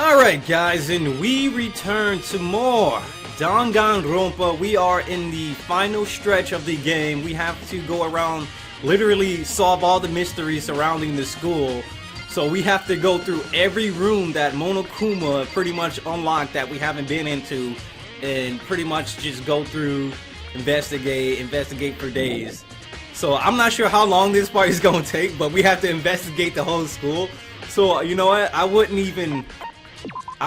Alright guys, and we return to more Dangan Ronpa. We are in the final stretch of the game. We have to go around, literally solve all the mysteries surrounding the school. So we have to go through every room that Monokuma pretty much unlocked that we haven't been into, and pretty much just go through, investigate for days. So I'm not sure how long this part is going to take, but we have to investigate the whole school. So you know what, I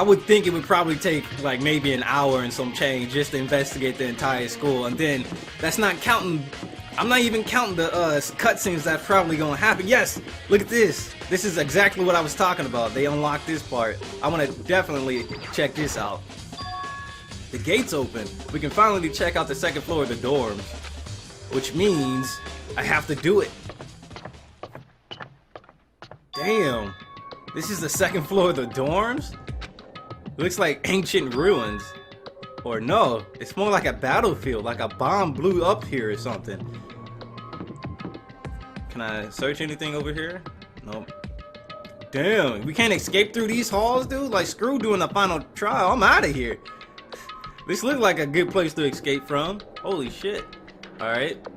would think it would probably take like maybe an hour and some change just to investigate the entire school, and then that's not counting, I'm not even counting the cutscenes that's probably gonna happen. Yes, look at this. This is exactly what I was talking about. They unlocked this part. I want to definitely check this out. The gate's open. We can finally check out the second floor of the dorms, which means I have to do it. Damn, this is the second floor of the dorms? Looks like ancient ruins. Or no, it's more like a battlefield, like a bomb blew up here or something. Can I search anything over here? Nope. Damn, we can't escape through these halls, dude? Like, screw doing the final trial, I'm out of here. This looks like a good place to escape from. Holy shit. Alright.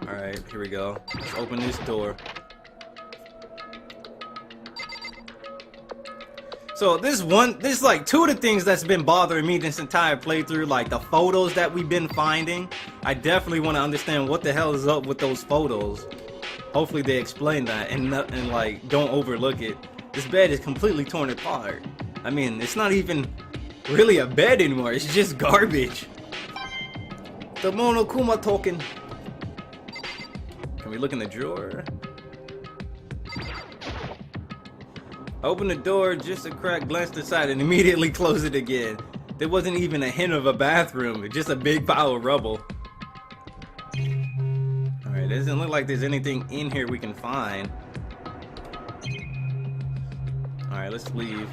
Alright, here we go. Let's open this door. So this is like two of the things that's been bothering me this entire playthrough, like the photos that we've been finding. I definitely want to understand what the hell is up with those photos. Hopefully they explain that and like don't overlook it. This bed is completely torn apart. I mean, it's not even really a bed anymore. It's just garbage. The Monokuma token. Can we look in the drawer? Open the door just a crack, glanced inside, and immediately close it again. There wasn't even a hint of a bathroom, just a big pile of rubble. Alright, doesn't look like there's anything in here we can find. Alright, let's leave.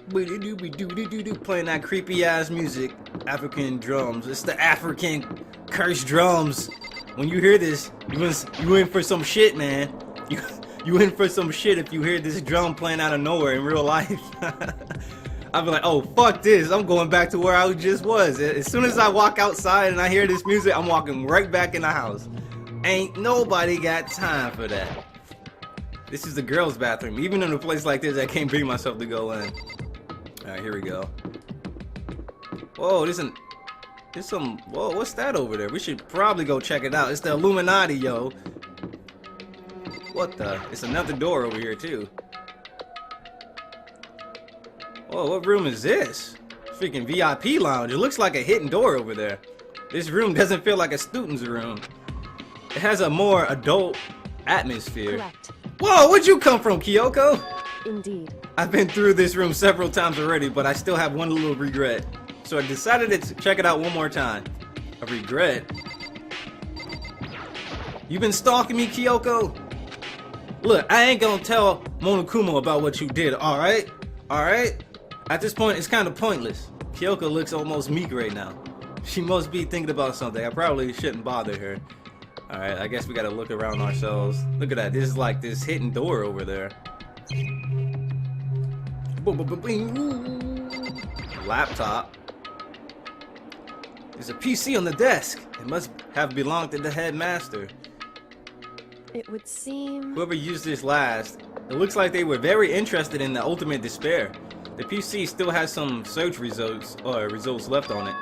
Playing that creepy ass music. African drums. It's the African cursed drums. When you hear this, you in for some shit, man. You in for some shit if you hear this drum playing out of nowhere in real life. I'll be like, oh, fuck this. I'm going back to where I just was. As soon as I walk outside and I hear this music, I'm walking right back in the house. Ain't nobody got time for that. This is the girls' bathroom. Even in a place like this, I can't bring myself to go in. Alright, here we go. Whoa, there's some, whoa, what's that over there? We should probably go check it out. It's the Illuminati, yo. What the? It's another door over here, too. Whoa, what room is this? Freaking VIP lounge. It looks like a hidden door over there. This room doesn't feel like a student's room. It has a more adult atmosphere. Correct. Whoa, where'd you come from, Kyoko? Indeed. I've been through this room several times already, but I still have one little regret. So I decided to check it out one more time. A regret? You been stalking me, Kyoko? Look, I ain't gonna tell Monokuma about what you did, alright? Alright? At this point, it's kind of pointless. Kyoko looks almost meek right now. She must be thinking about something. I probably shouldn't bother her. Alright, I guess we gotta look around ourselves. Look at that. This is like this hidden door over there. Laptop. There's a PC on the desk. It must have belonged to the headmaster. It would seem... Whoever used this last, it looks like they were very interested in the ultimate despair. The PC still has some search results left on it.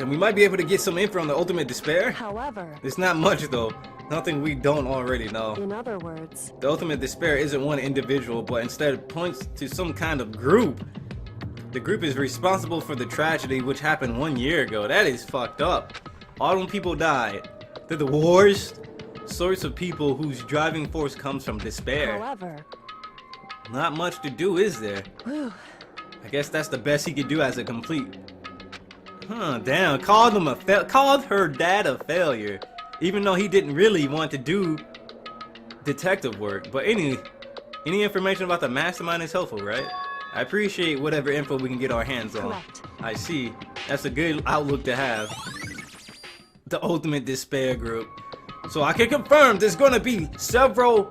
And we might be able to get some info on the ultimate despair. However... It's not much though. Nothing we don't already know. In other words... The ultimate despair isn't one individual, but instead points to some kind of group. The group is responsible for the tragedy which happened 1 year ago. That is fucked up. All them people died. They're the worst sorts of people whose driving force comes from despair. However... Not much to do, is there? Whew. I guess that's the best he could do as a complete. Huh, damn. Called her dad a failure. Even though he didn't really want to do detective work. But any information about the mastermind is helpful, right? I appreciate whatever info we can get our hands on. Correct. I see. That's a good outlook to have. the ultimate despair group. So I can confirm there's gonna be several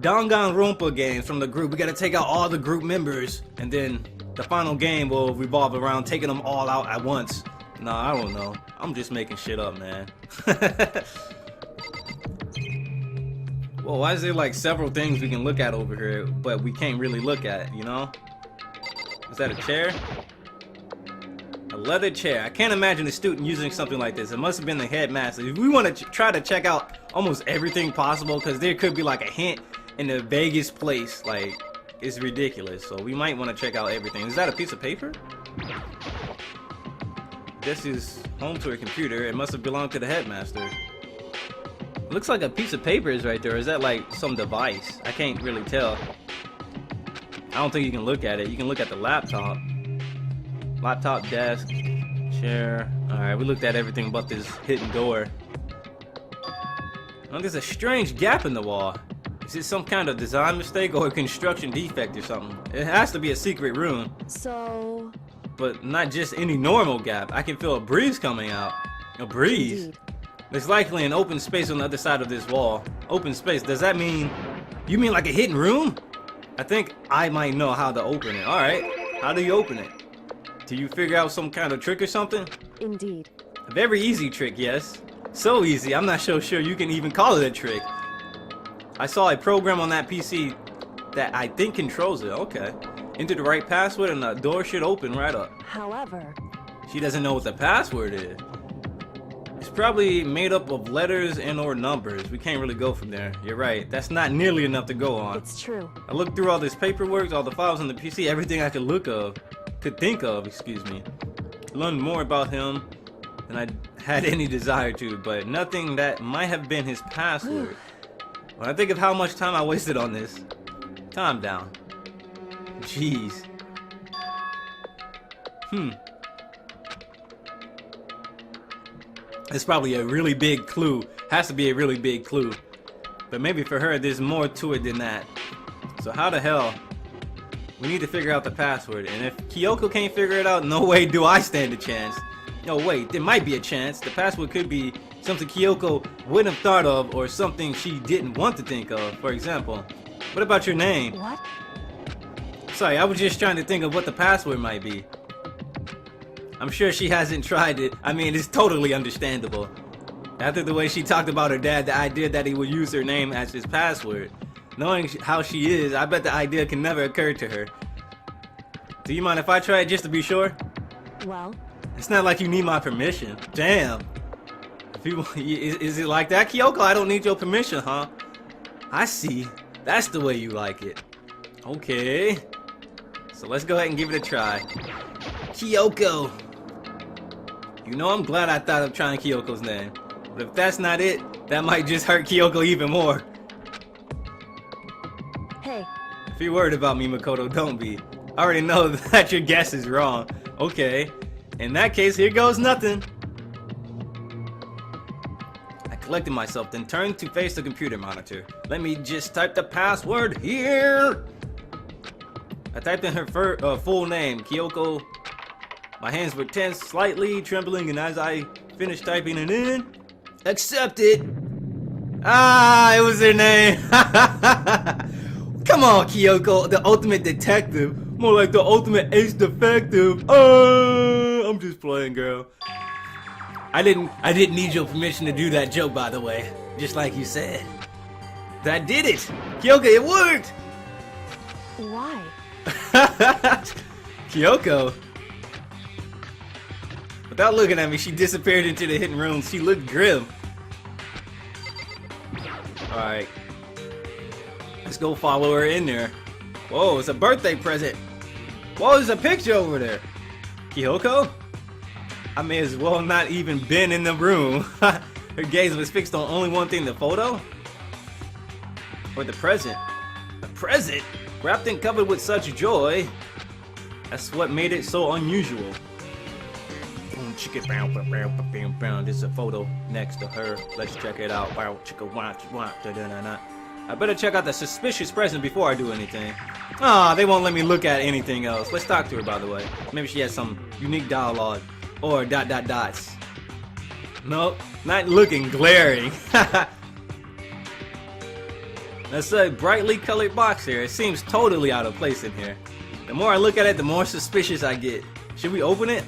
Dangan Ronpa games from the group. We gotta take out all the group members, and then the final game will revolve around taking them all out at once. Nah, I don't know. I'm just making shit up, man. Well, why is there like several things we can look at over here, but we can't really look at, you know? Is that a chair? A leather chair. I can't imagine a student using something like this. It must have been the headmaster. If we want to try to check out almost everything possible, because there could be like a hint in the vaguest place. Like, it's ridiculous. So we might want to check out everything. Is that a piece of paper? This is home to a computer. It must have belonged to the headmaster. Looks like a piece of paper is right there. Is that like some device? I can't really tell. I don't think you can look at it. You can look at the laptop. Laptop, desk, chair. Alright, we looked at everything but this hidden door. Oh, there's a strange gap in the wall. Is it some kind of design mistake or a construction defect or something? It has to be a secret room. So... But not just any normal gap. I can feel a breeze coming out. A breeze? Indeed. There's likely an open space on the other side of this wall. Open space, does that mean... You mean like a hidden room? I think I might know how to open it. Alright, how do you open it? Do you figure out some kind of trick or something? Indeed. A very easy trick, yes. So easy, I'm not so sure you can even call it a trick. I saw a program on that PC that I think controls it. Okay. Enter the right password and the door should open right up. However... She doesn't know what the password is. It's probably made up of letters and or numbers. We can't really go from there. You're right. That's not nearly enough to go on. It's true. I looked through all this paperwork, all the files on the PC, everything I could think of, excuse me. Learned more about him than I had any desire to, but nothing that might have been his password. When I think of how much time I wasted on this, calm down. Jeez. It's probably a really big clue. Has to be a really big clue. But maybe for her, there's more to it than that. So how the hell? We need to figure out the password. And if Kyoko can't figure it out, no way do I stand a chance. No, wait, there might be a chance. The password could be something Kyoko wouldn't have thought of or something she didn't want to think of. For example, what about your name? What? Sorry, I was just trying to think of what the password might be. I'm sure she hasn't tried it. I mean, it's totally understandable. After the way she talked about her dad, the idea that he would use her name as his password. Knowing how she is, I bet the idea can never occur to her. Do you mind if I try it just to be sure? Well? It's not like you need my permission. Damn. If you, is it like that, Kyoko? I don't need your permission, huh? I see. That's the way you like it. Okay. So let's go ahead and give it a try. Kyoko. You know, I'm glad I thought of trying Kyoko's name. But if that's not it, that might just hurt Kyoko even more. Hey. If you're worried about me, Makoto, don't be. I already know that your guess is wrong. Okay. In that case, here goes nothing. I collected myself, then turned to face the computer monitor. Let me just type the password here. I typed in her full name, Kyoko. My hands were tense, slightly trembling, and as I finished typing it in, accepted. Ah, it was her name. Come on, Kyoko, the ultimate detective. More like the ultimate ace defective. I'm just playing, girl. I didn't need your permission to do that joke, by the way. Just like you said. That did it! Kyoko, it worked! Why? Kyoko. Without looking at me, she disappeared into the hidden room. She looked grim. Alright. Let's go follow her in there. Whoa, it's a birthday present. Whoa, there's a picture over there. Kyoko? I may as well not even been in the room. Her gaze was fixed on only one thing, the photo? Or the present? The present? Wrapped and covered with such joy. That's what made it so unusual. There's a photo next to her. Let's check it out. I better check out the suspicious present before I do anything. Ah, they won't let me look at anything else. Let's talk to her, by the way. Maybe she has some unique dialogue. Or dots. Nope, not looking glaring. That's a brightly colored box here. It seems totally out of place in here. The more I look at it, the more suspicious I get. Should we open it?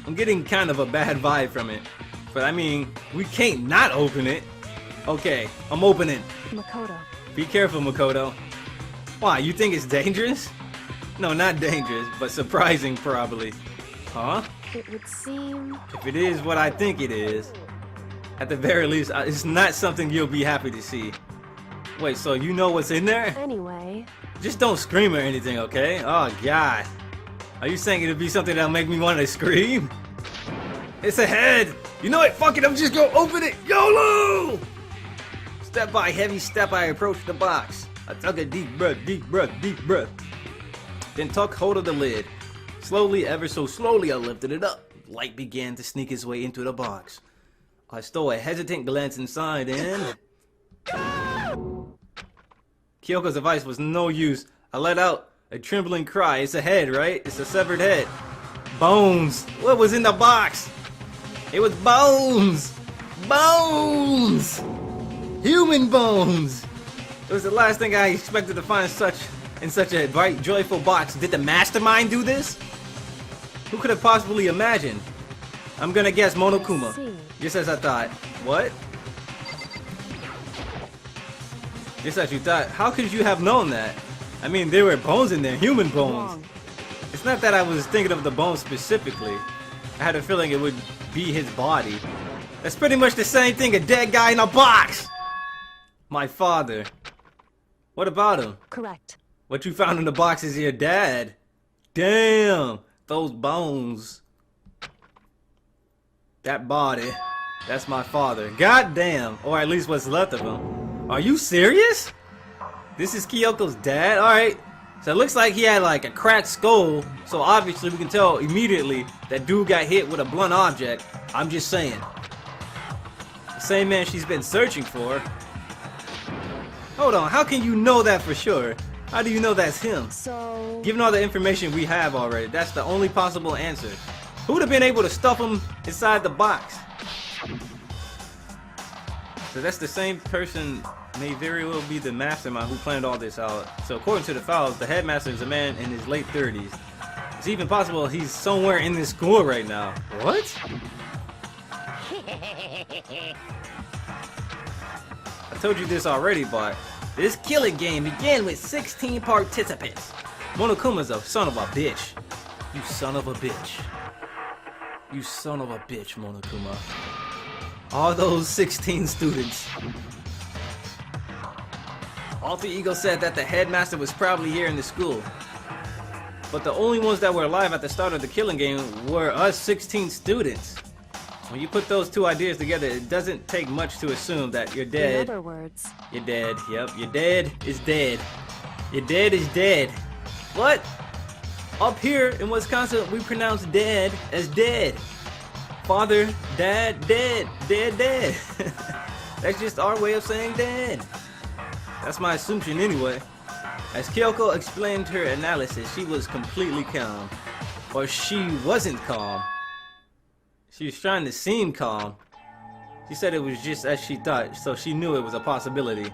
I'm getting kind of a bad vibe from it. But I mean, we can't not open it. Okay, I'm opening. Makoto. Be careful, Makoto. Why, you think it's dangerous? No, not dangerous, but surprising probably. Huh? It would seem... If it is what I think it is, at the very least, it's not something you'll be happy to see. Wait, so you know what's in there? Anyway... Just don't scream or anything, okay? Oh, God. Are you saying it'll be something that'll make me want to scream? It's a head! You know what? Fuck it, I'm just gonna open it! YOLO! Step by heavy step, I approach the box. I took a deep breath, deep breath, deep breath. Then took hold of the lid. Slowly, ever so slowly, I lifted it up. Light began to sneak its way into the box. I stole a hesitant glance inside and... Kyoko's advice was no use. I let out a trembling cry. It's a head, right? It's a severed head. Bones. What was in the box? It was bones. Bones. Human bones. It was the last thing I expected to find in such a bright, joyful box. Did the mastermind do this? Who could have possibly imagined? I'm gonna guess Monokuma. Just as I thought. What? Just as you thought. How could you have known that? I mean, there were bones in there, human bones. Wrong. It's not that I was thinking of the bones specifically. I had a feeling it would be his body. That's pretty much the same thing, a dead guy in a box! My father. What about him? Correct. What you found in the box is your dad. Damn, those bones. That body. That's my father. God damn, or at least what's left of him. Are you serious? This is Kyoko's dad? Alright. So it looks like he had like a cracked skull. So obviously we can tell immediately that dude got hit with a blunt object. I'm just saying. The same man she's been searching for. Hold on, how can you know that for sure? How do you know that's him? So... Given all the information we have already, that's the only possible answer. Who would have been able to stuff him inside the box? So that's the same person, may very well be the mastermind who planned all this out. So according to the files, the headmaster is a man in his late 30s. It's even possible he's somewhere in this school right now. What? I told you this already, but this killing game began with 16 participants. Monokuma's a son of a bitch. You son of a bitch. You son of a bitch, Monokuma. All those 16 students. Alter Ego said that the headmaster was probably here in the school. But the only ones that were alive at the start of the killing game were us 16 students. When you put those two ideas together, it doesn't take much to assume that you're dead. In other words... You're dead. Yep, you're dead is dead. Your dead is dead. What? Up here in Wisconsin, we pronounce dead as dead. Father, dad, dead. Dead, dead. That's just our way of saying dead. That's my assumption anyway. As Kyoko explained her analysis, she was completely calm. Or she wasn't calm. She was trying to seem calm. She said it was just as she thought, so she knew it was a possibility.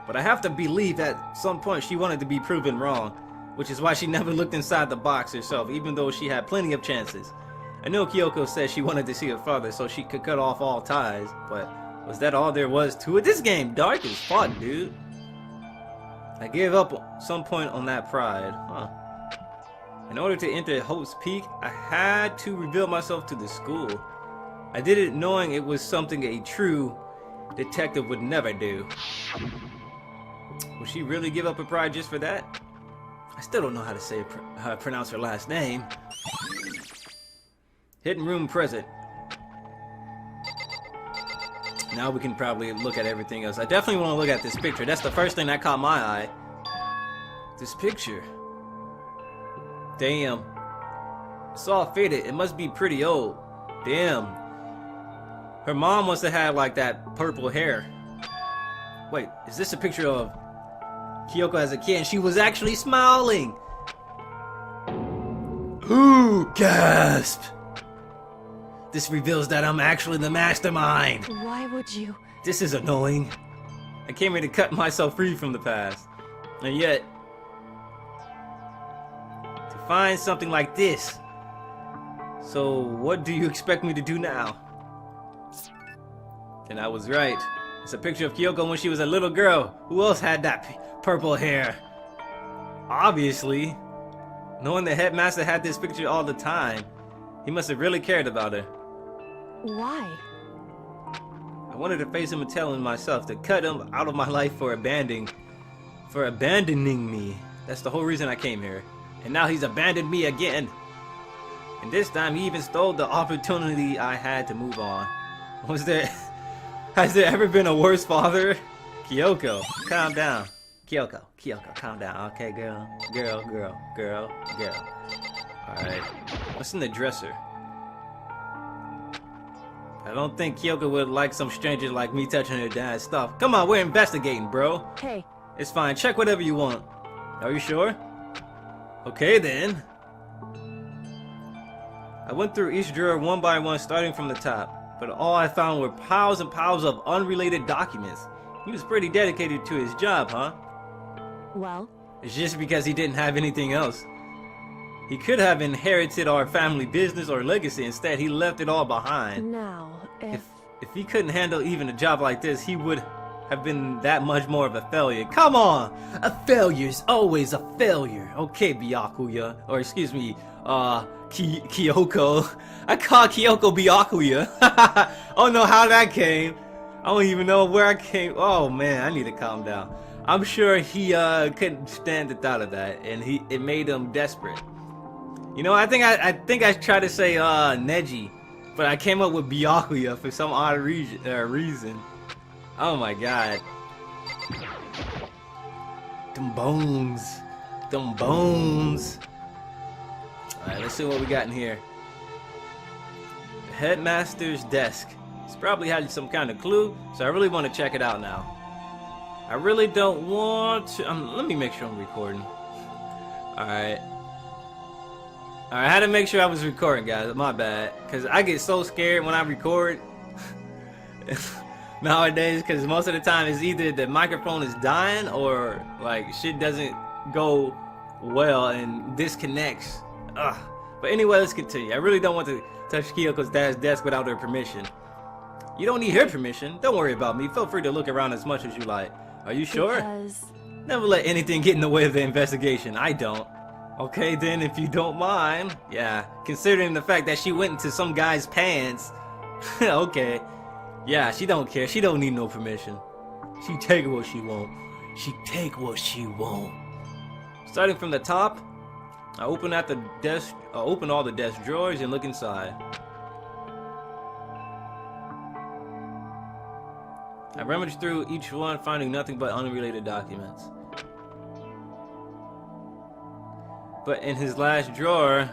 But I have to believe at some point she wanted to be proven wrong, which is why she never looked inside the box herself, even though she had plenty of chances. I know Kyoko said she wanted to see her father so she could cut off all ties, but was that all there was to it? This game dark as fuck, dude. I gave up at some point on that pride, huh? In order to enter Hope's Peak, I had to reveal myself to the school. I did it knowing it was something a true detective would never do. Would she really give up her pride just for that? I still don't know how to pronounce her last name. Hidden room present. Now we can probably look at everything else. I definitely want to look at this picture. That's the first thing that caught my eye. This picture. Damn. It's all faded. It must be pretty old. Damn. Her mom must have had like that purple hair. Wait, is this a picture of Kyoko as a kid and she was actually smiling? Ooh, gasp. This reveals that I'm actually the mastermind. Why would you? This is annoying. I came here to cut myself free from the past. And yet, to find something like this. So, what do you expect me to do now? And I was right. It's a picture of Kyoko when she was a little girl. Who else had that purple hair? Obviously. Knowing the headmaster had this picture all the time, he must have really cared about her. Why? I wanted to face him and tell him myself to cut him out of my life for abandoning me. That's the whole reason I came here. And now he's abandoned me again. And this time he even stole the opportunity I had to move on. Has there ever been a worse father? Kyoko, calm down. Kyoko, calm down. Okay, girl. Alright. What's in the dresser? I don't think Kyoko would like some stranger like me touching her dad's stuff. Come on, we're investigating, bro. Hey. It's fine. Check whatever you want. Are you sure? Okay, then. I went through each drawer one by one, starting from the top. But all I found were piles and piles of unrelated documents. He was pretty dedicated to his job, huh? Well? It's just because he didn't have anything else. He could have inherited our family business or legacy. Instead, he left it all behind. Now, If he couldn't handle even a job like this, he would have been that much more of a failure. Come on! A failure's always a failure. Okay, Byakuya. Or excuse me, Kyoko. I call Kyoko Byakuya. I don't know how that came. I don't even know where I came. Oh man, I need to calm down. I'm sure he couldn't stand the thought of that, and it made him desperate. You know, I think I tried to say Neji, but I came up with Byakuya for some odd reason. Oh my god. Them bones. Alright, let's see what we got in here. The headmaster's desk. It's probably had some kind of clue, so I really want to check it out now. I really don't want to... let me make sure I'm recording. Alright. I had to make sure I was recording, guys. My bad. Because I get so scared when I record. Nowadays, because most of the time it's either the microphone is dying or like shit doesn't go well and disconnects. Ugh. But anyway, let's continue. I really don't want to touch Kyoko's dad's desk without her permission. You don't need her permission. Don't worry about me. Feel free to look around as much as you like. Are you sure? Because... Never let anything get in the way of the investigation. I don't. Okay then, if you don't mind. Yeah, considering the fact that she went into some guy's pants. Okay. Yeah, she don't care. She don't need no permission. She take what she want. She take what she want. Starting from the top, I open all the desk drawers and look inside. I rummaged through each one, finding nothing but unrelated documents. But in his last drawer...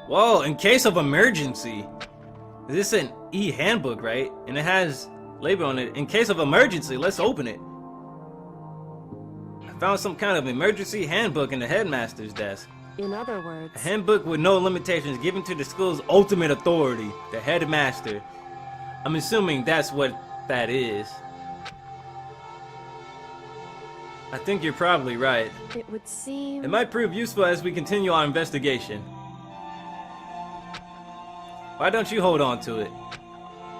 Whoa, in case of emergency. This is an e-handbook, right? And it has label on it. In case of emergency, let's open it. I found some kind of emergency handbook in the headmaster's desk. In other words... A handbook with no limitations given to the school's ultimate authority, the headmaster. I'm assuming that's what that is. I think you're probably right. It would seem... It might prove useful as we continue our investigation. Why don't you hold on to it?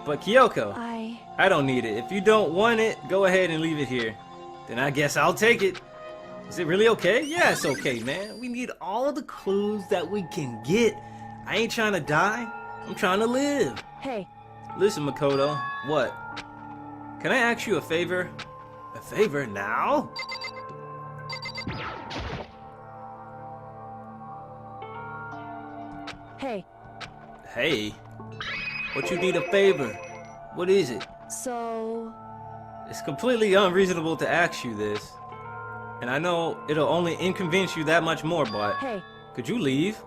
But Kyoko, I don't need it. If you don't want it, go ahead and leave it here. Then I guess I'll take it. Is it really okay? Yeah, it's okay, man. We need all the clues that we can get. I ain't trying to die. I'm trying to live. Hey. Listen, Makoto. What? Can I ask you a favor? A favor now? Hey. Hey? What you need a favor? What is it? So... It's completely unreasonable to ask you this. And I know it'll only inconvenience you that much more, but... Hey. Could you leave?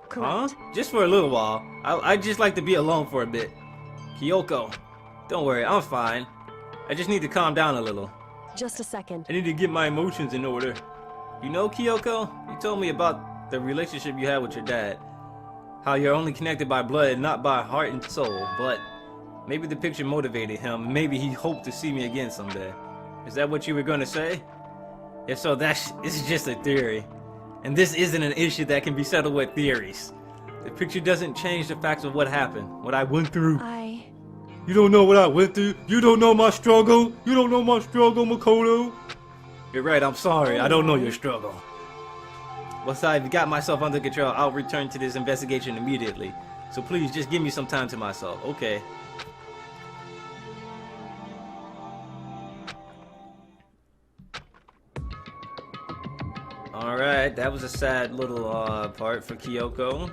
Correct. Huh? Just for a little while. I'd just like to be alone for a bit. Kyoko, don't worry, I'm fine. I just need to calm down a little. Just a second. I need to get my emotions in order. You know, Kyoko, you told me about the relationship you had with your dad. how you're only connected by blood, not by heart and soul. But maybe the picture motivated him. Maybe he hoped to see me again someday. Is that what you were gonna say? If so, it's just a theory. And this isn't an issue that can be settled with theories. The picture doesn't change the facts of what happened, what I went through. You don't know what I went through? You don't know my struggle? You don't know my struggle, Makoto? You're right, I'm sorry. I don't know your struggle. Once I've got myself under control, I'll return to this investigation immediately. So please, just give me some time to myself. Okay. Alright, that was a sad little part for Kyoko.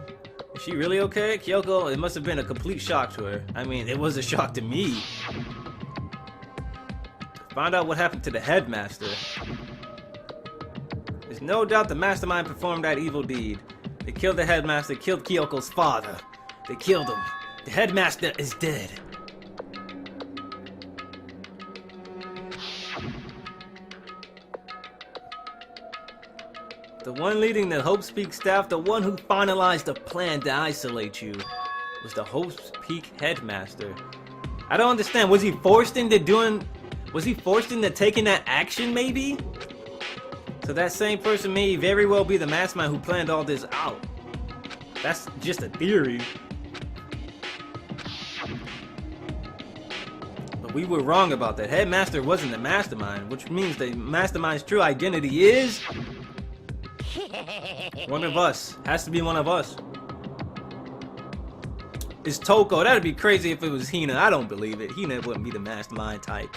Is she really okay? Kyoko, it must have been a complete shock to her. I mean, it was a shock to me. Find out what happened to the headmaster. There's no doubt the mastermind performed that evil deed. They killed the headmaster, killed Kyoko's father. They killed him. The headmaster is dead. The one leading the Hope's Peak staff, the one who finalized the plan to isolate you, was the Hope's Peak headmaster. I don't understand. Was he forced into taking that action, maybe? So that same person may very well be the mastermind who planned all this out. That's just a theory. But we were wrong about that. Headmaster wasn't the mastermind, which means the mastermind's true identity is one of us. Has to be one of us. It's Toko. That'd be crazy if it was Hina. I don't believe it. Hina wouldn't be the mastermind type.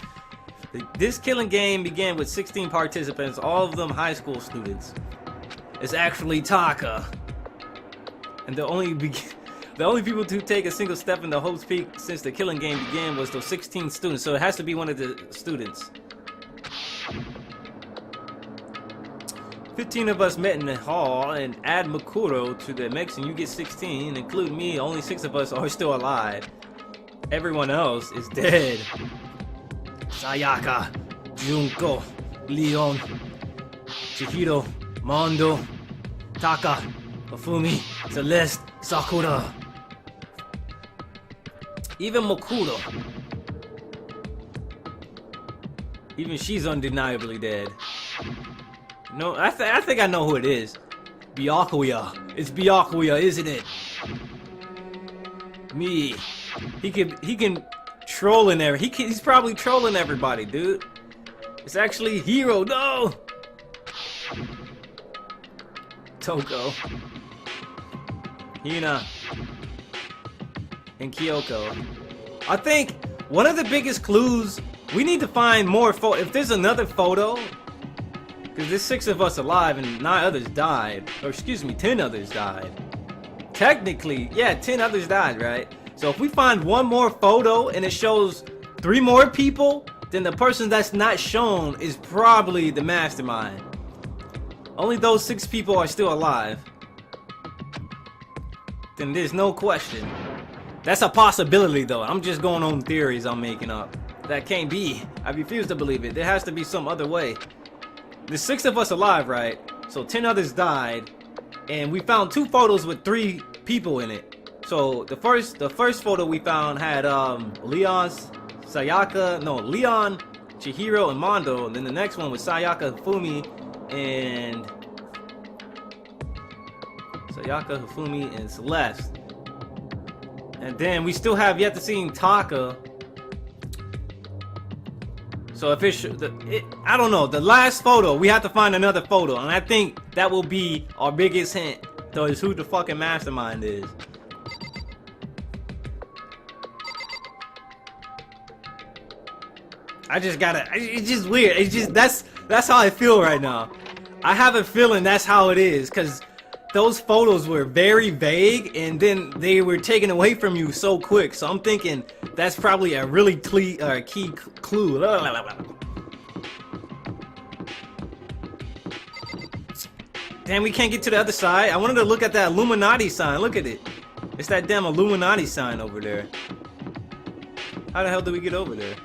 This killing game began with 16 participants, all of them high school students. It's actually Taka. And the only people to take a single step in the Hope's Peak since the killing game began was those 16 students. So it has to be one of the students. 15 of us met in the hall, and add Makuro to the mix and you get 16, including me. Only 6 of us are still alive. Everyone else is dead. Sayaka, Junko, Leon, Chihiro, Mondo, Taka, Ofumi, Celeste, Sakura. Even Makuro. Even she's undeniably dead. No, I think I know who it is. Byakuya. It's Byakuya, isn't it? Me. He can troll in there. He's probably trolling everybody, dude. It's actually Hiro. No. Toko. Hina. And Kyoko. I think one of the biggest clues, we need to find more if there's another photo. Because there's 6 of us alive and 9 others died. Or excuse me, 10 others died. Technically, yeah, 10 others died, right? So if we find one more photo and it shows 3 more people, then the person that's not shown is probably the mastermind. Only those 6 people are still alive. Then there's no question. That's a possibility though. I'm just going on theories I'm making up. That can't be. I refuse to believe it. There has to be some other way. There's 6 of us alive, right? So 10 others died, and we found 2 photos with 3 people in it. So the first photo we found had Leon, Chihiro, and Mondo. And then the next one was Sayaka, Hifumi, and Celeste. And then we still have yet to see Taka. So if I don't know, the last photo, we have to find another photo, and I think that will be our biggest hint towards who the fucking mastermind is. It's just weird. It's just, that's how I feel right now. I have a feeling that's how it is, because those photos were very vague, and then they were taken away from you so quick. So I'm thinking that's probably a really key clue. Damn, we can't get to the other side. I wanted to look at that Illuminati sign. Look at it. It's that damn Illuminati sign over there. How the hell do we get over there?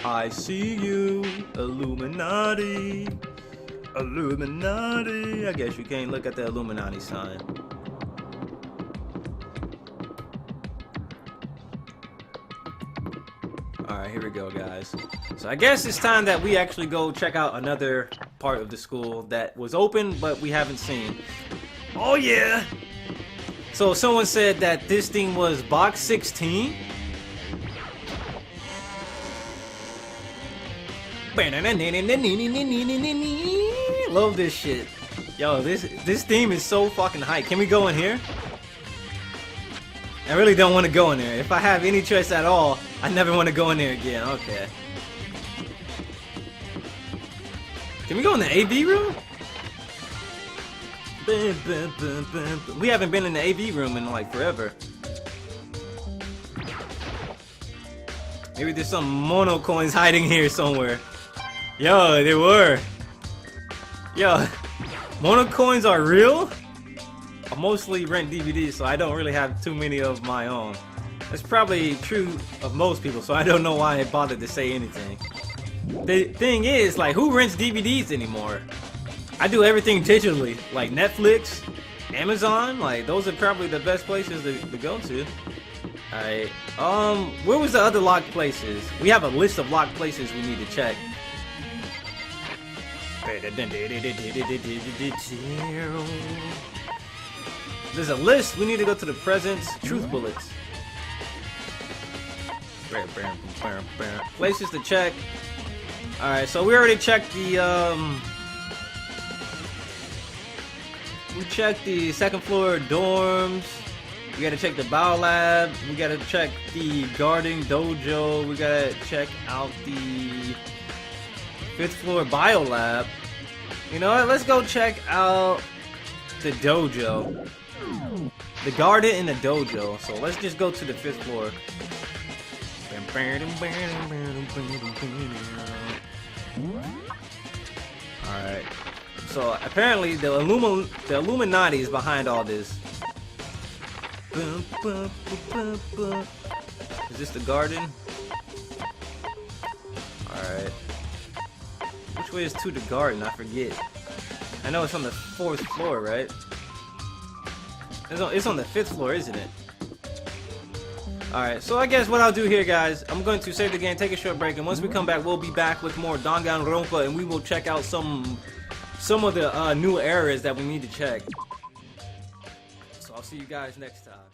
I see you, Illuminati. Illuminati. I guess you can't look at the Illuminati sign. Alright, here we go, guys. So I guess it's time that we actually go check out another part of the school that was open, but we haven't seen. Oh, yeah! So someone said that this thing was box 16. Love this shit. Yo, this theme is so fucking hype. Can we go in here? I really don't want to go in there. If I have any choice at all, I never want to go in there again. Okay. Can we go in the AV room? We haven't been in the AV room in like forever. Maybe there's some mono coins hiding here somewhere. Yo, they were. Yo, mono coins are real? I mostly rent DVDs, so I don't really have too many of my own. That's probably true of most people, so I don't know why I bothered to say anything. The thing is, like, who rents DVDs anymore? I do everything digitally, like Netflix, Amazon, like, those are probably the best places to go to. Alright, where was the other locked places? We have a list of locked places we need to check. There's a list. We need to go to the presents. Truth bullets. Places to check. Alright, so we already checked the we checked the second floor dorms. We gotta check the bio lab. We gotta check the garden dojo. We gotta check out the 5th floor bio lab. You know what? Let's go check out the dojo. The garden and the dojo. So let's just go to the 5th floor. Alright. So apparently the Illuminati is behind all this. Is this the garden? Alright. Which way is to the garden? I forget. I know it's on the 4th floor, right? It's on the 5th floor, isn't it? Alright, so I guess what I'll do here, guys, I'm going to save the game, take a short break, and once we come back, we'll be back with more Dangan Ronpa, and we will check out some of the new areas that we need to check. So I'll see you guys next time.